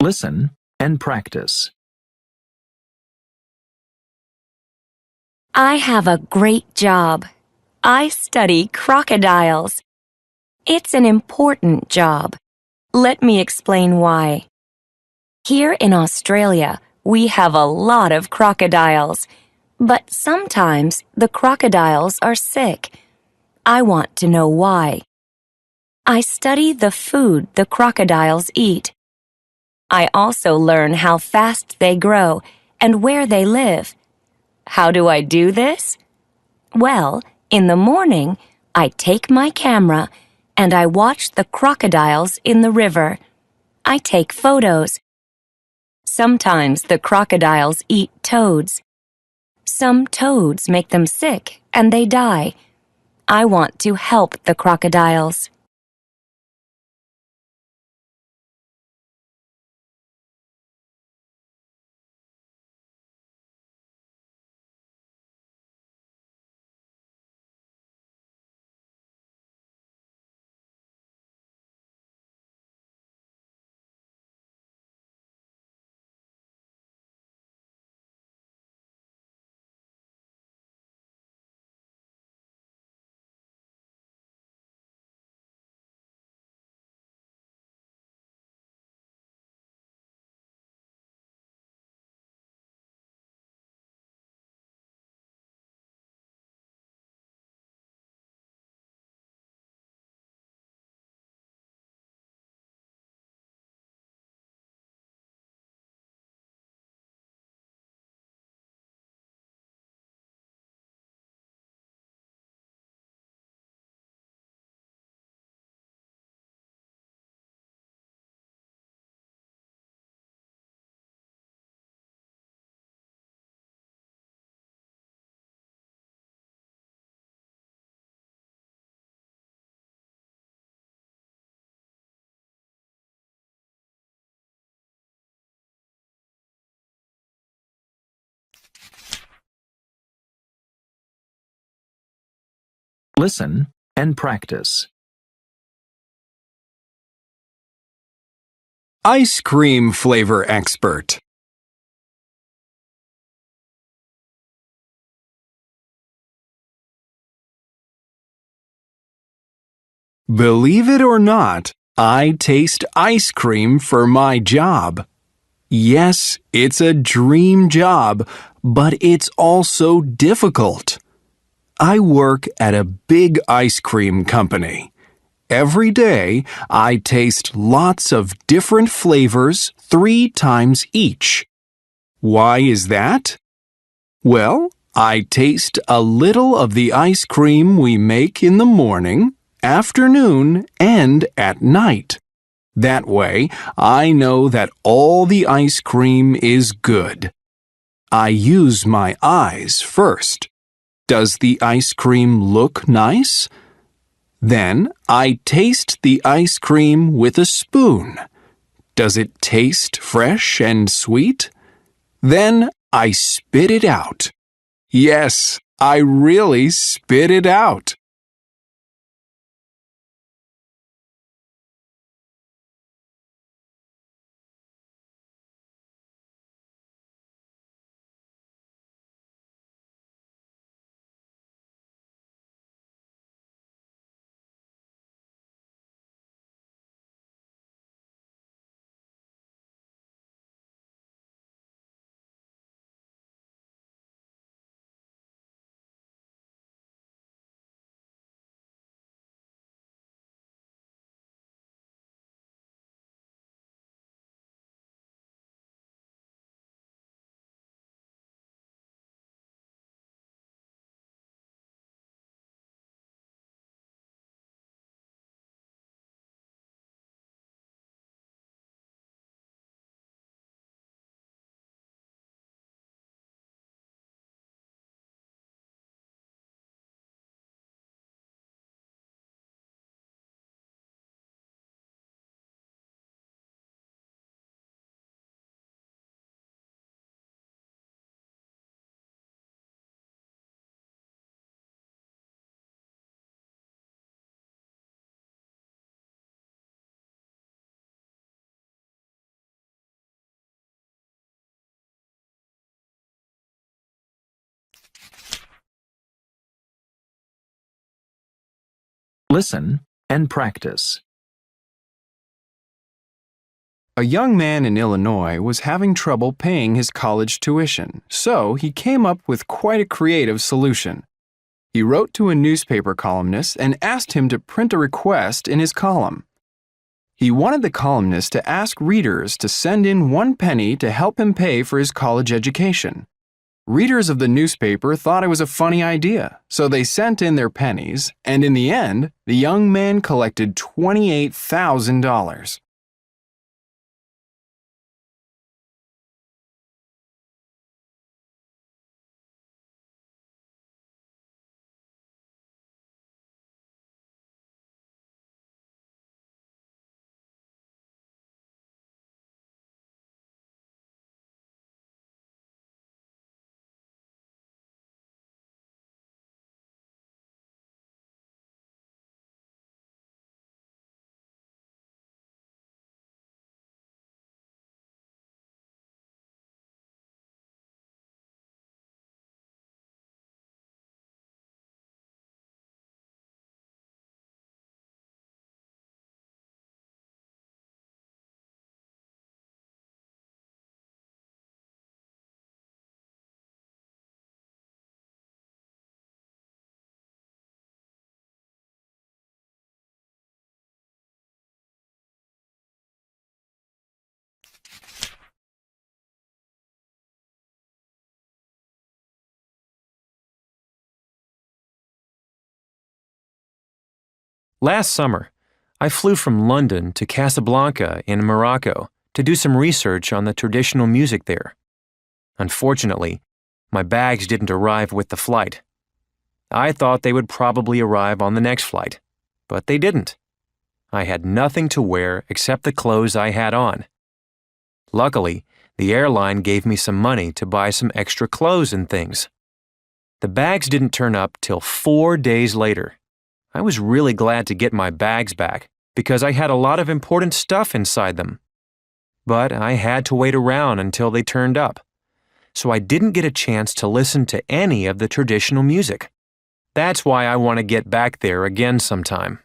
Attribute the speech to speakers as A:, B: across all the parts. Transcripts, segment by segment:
A: Listen and practice.
B: I have a great job. I study crocodiles. It's an important job. Let me explain why. Here in Australia, we have a lot of crocodiles, but sometimes the crocodiles are sick. I want to know why. I study the food the crocodiles eat. I also learn how fast they grow and where they live. How do I do this? Well, in the morning, I take my camera and I watch the crocodiles in the river. I take photos. Sometimes the crocodiles eat toads. Some toads make them sick and they die. I want to help the crocodiles.
A: Listen and practice.
C: Ice cream flavor expert. Believe it or not, I taste ice cream for my job. Yes, it's a dream job, but it's also difficult. I work at a big ice cream company. Every day, I taste lots of different flavors 3 times each. Why is that? Well, I taste a little of the ice cream we make in the morning, afternoon, and at night. That way, I know that all the ice cream is good. I use my eyes first. Does the ice cream look nice? Then I taste the ice cream with a spoon. Does it taste fresh and sweet? Then I spit it out. Yes, I really spit it out.
A: Listen and practice.
C: A young man in Illinois was having trouble paying his college tuition, so he came up with quite a creative solution. He wrote to a newspaper columnist and asked him to print a request in his column. He wanted the columnist to ask readers to send in 1 penny to help him pay for his college education. Readers of the newspaper thought it was a funny idea, so they sent in their pennies, and in the end, the young man collected $28,000.
D: Last summer, I flew from London to Casablanca in Morocco to do some research on the traditional music there. Unfortunately, my bags didn't arrive with the flight. I thought they would probably arrive on the next flight, but they didn't. I had nothing to wear except the clothes I had on. Luckily, the airline gave me some money to buy some extra clothes and things. The bags didn't turn up till 4 days later. I was really glad to get my bags back because I had a lot of important stuff inside them. But I had to wait around until they turned up, so I didn't get a chance to listen to any of the traditional music. That's why I want to get back there again sometime.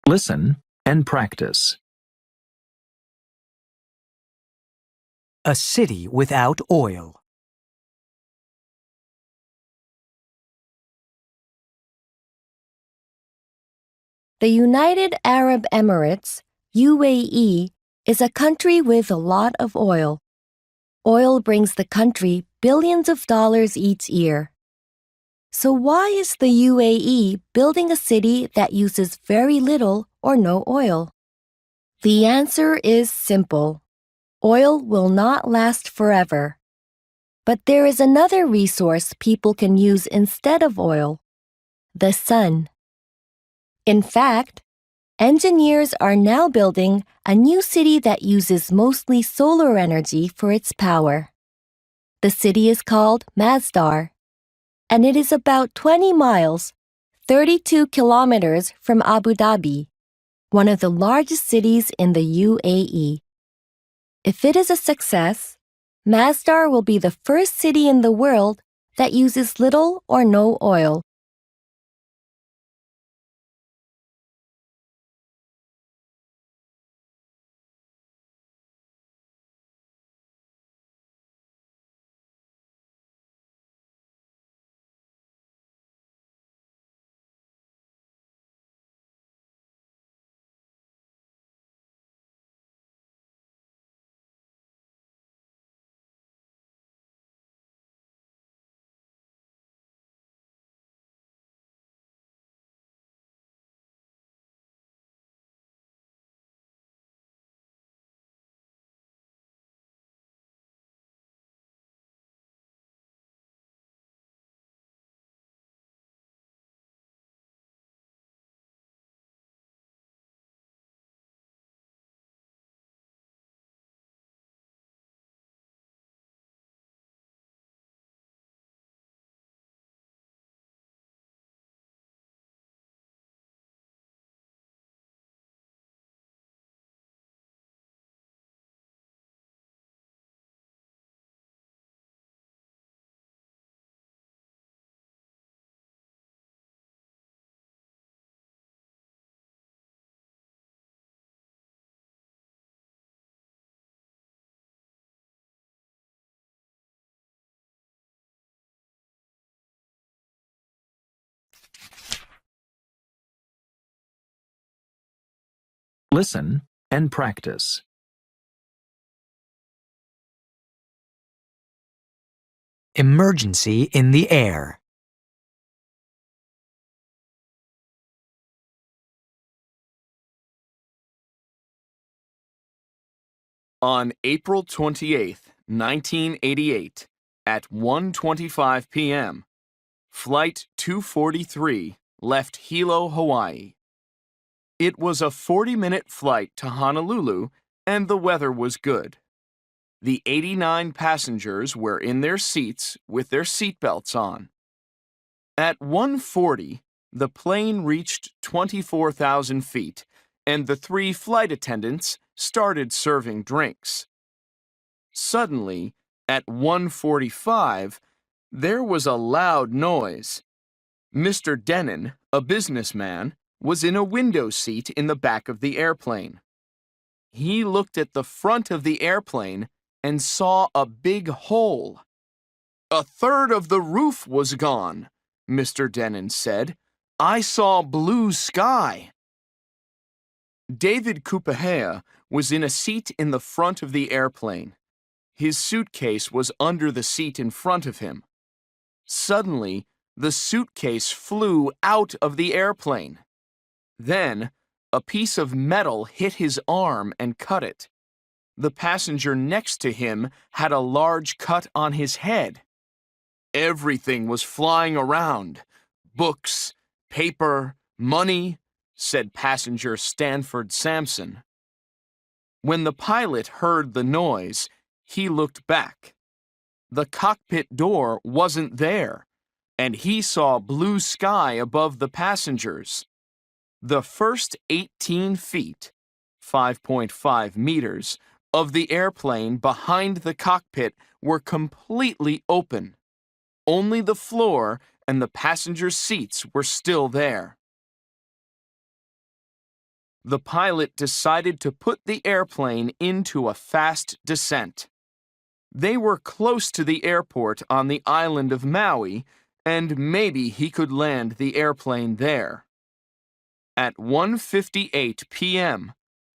A: Listen and practice.
E: A city without oil.
B: The United Arab Emirates, UAE, is a country with a lot of oil. Oil brings the country billions of dollars each year. So why is the UAE building a city that uses very little or no oil? The answer is simple. Oil will not last forever. But there is another resource people can use instead of oil: the sun. In fact, engineers are now building a new city that uses mostly solar energy for its power. The city is called Masdar.
F: and it is about 20 miles, 32 kilometers from Abu Dhabi, one of the largest cities in the UAE. If it is a success, Masdar will be the first city in the world that uses little or no oil.
A: Listen and practice.
E: Emergency in the air.
C: On April 28, 1988, at 1:25 p.m., Flight 243 left Hilo, Hawaii. It was a 40-minute flight to Honolulu, and the weather was good. The 89 passengers were in their seats with their seatbelts on. At 1:40, the plane reached 24,000 feet, and the 3 flight attendants started serving drinks. Suddenly, at 1:45, there was a loud noise. Mr. Denon, a businessman, was in a window seat in the back of the airplane. He looked at the front of the airplane and saw a big hole. "A third of the roof was gone," Mr. Denon said. "I saw blue sky." David Kupahea was in a seat in the front of the airplane. His suitcase was under the seat in front of him. Suddenly, the suitcase flew out of the airplane. Then, a piece of metal hit his arm and cut it. The passenger next to him had a large cut on his head. "Everything was flying around. Books, paper, money," said passenger Stanford Sampson. When the pilot heard the noise, he looked back. The cockpit door wasn't there, and he saw blue sky above the passengers. The first 18 feet, 5.5 meters, of the airplane behind the cockpit were completely open. Only the floor and the passenger seats were still there. The pilot decided to put the airplane into a fast descent. They were close to the airport on the island of Maui, and maybe he could land the airplane there. At 1:58 p.m.,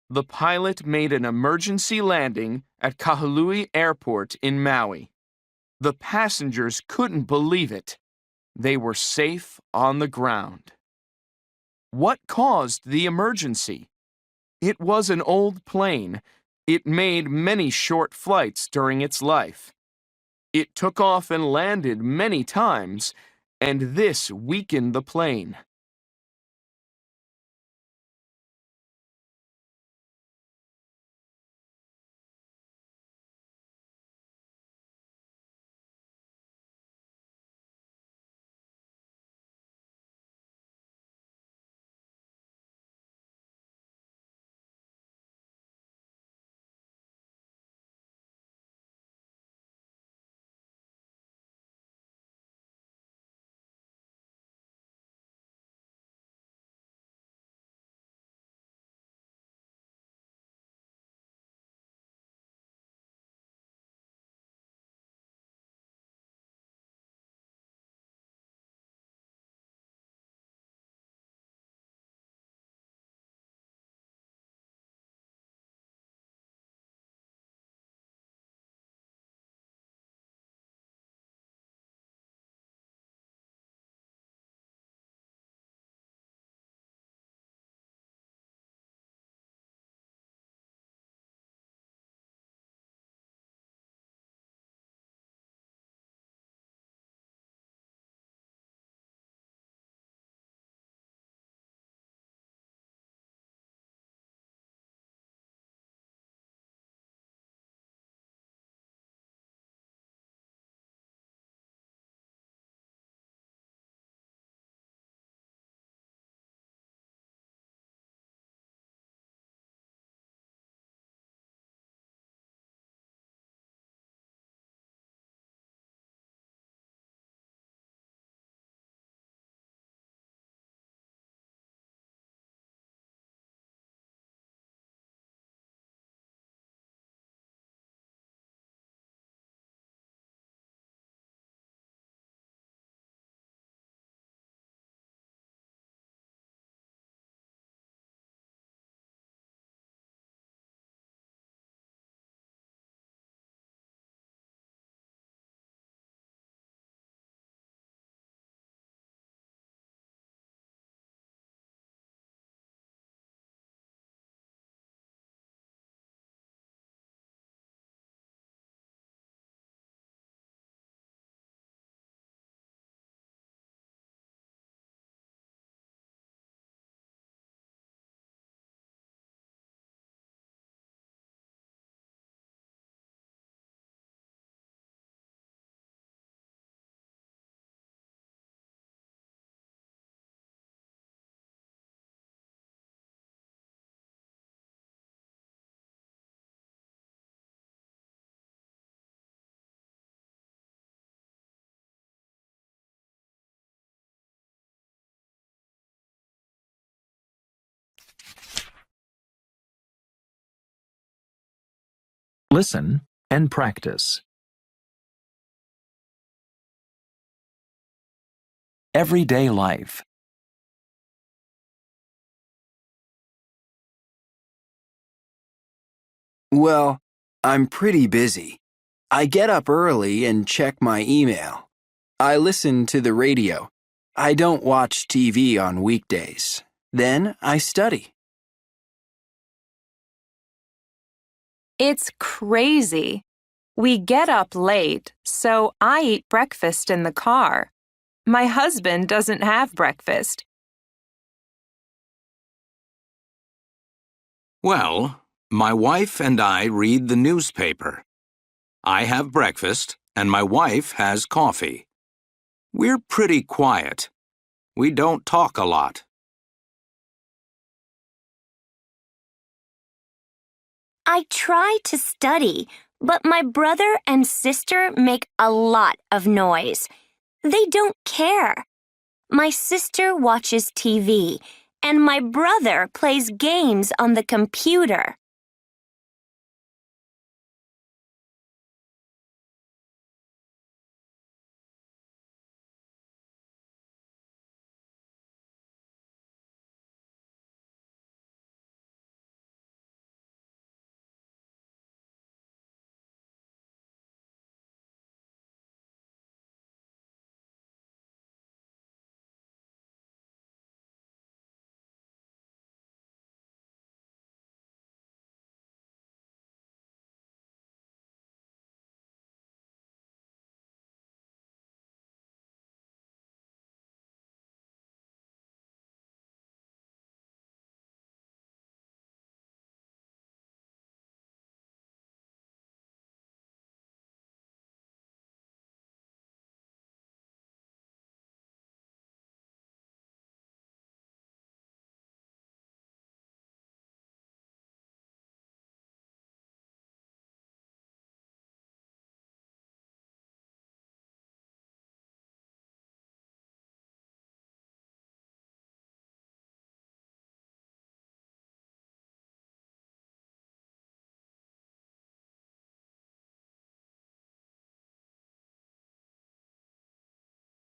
C: the pilot made an emergency landing at Kahului Airport in Maui. The passengers couldn't believe it. They were safe on the ground. What caused the emergency? It was an old plane. It made many short flights during its life. It took off and landed many times, and this weakened the plane.
A: Listen and practice. Everyday life.
C: Well, I'm pretty busy. I get up early and check my email. I listen to the radio. I don't watch TV on weekdays. Then I study.
G: It's crazy. We get up late, so I eat breakfast in the car. My husband doesn't have breakfast.
H: Well, my wife and I read the newspaper. I have breakfast, and my wife has coffee. We're pretty quiet. We don't talk a lot.
I: I try to study, but my brother and sister make a lot of noise. They don't care. My sister watches TV, and my brother plays games on the computer.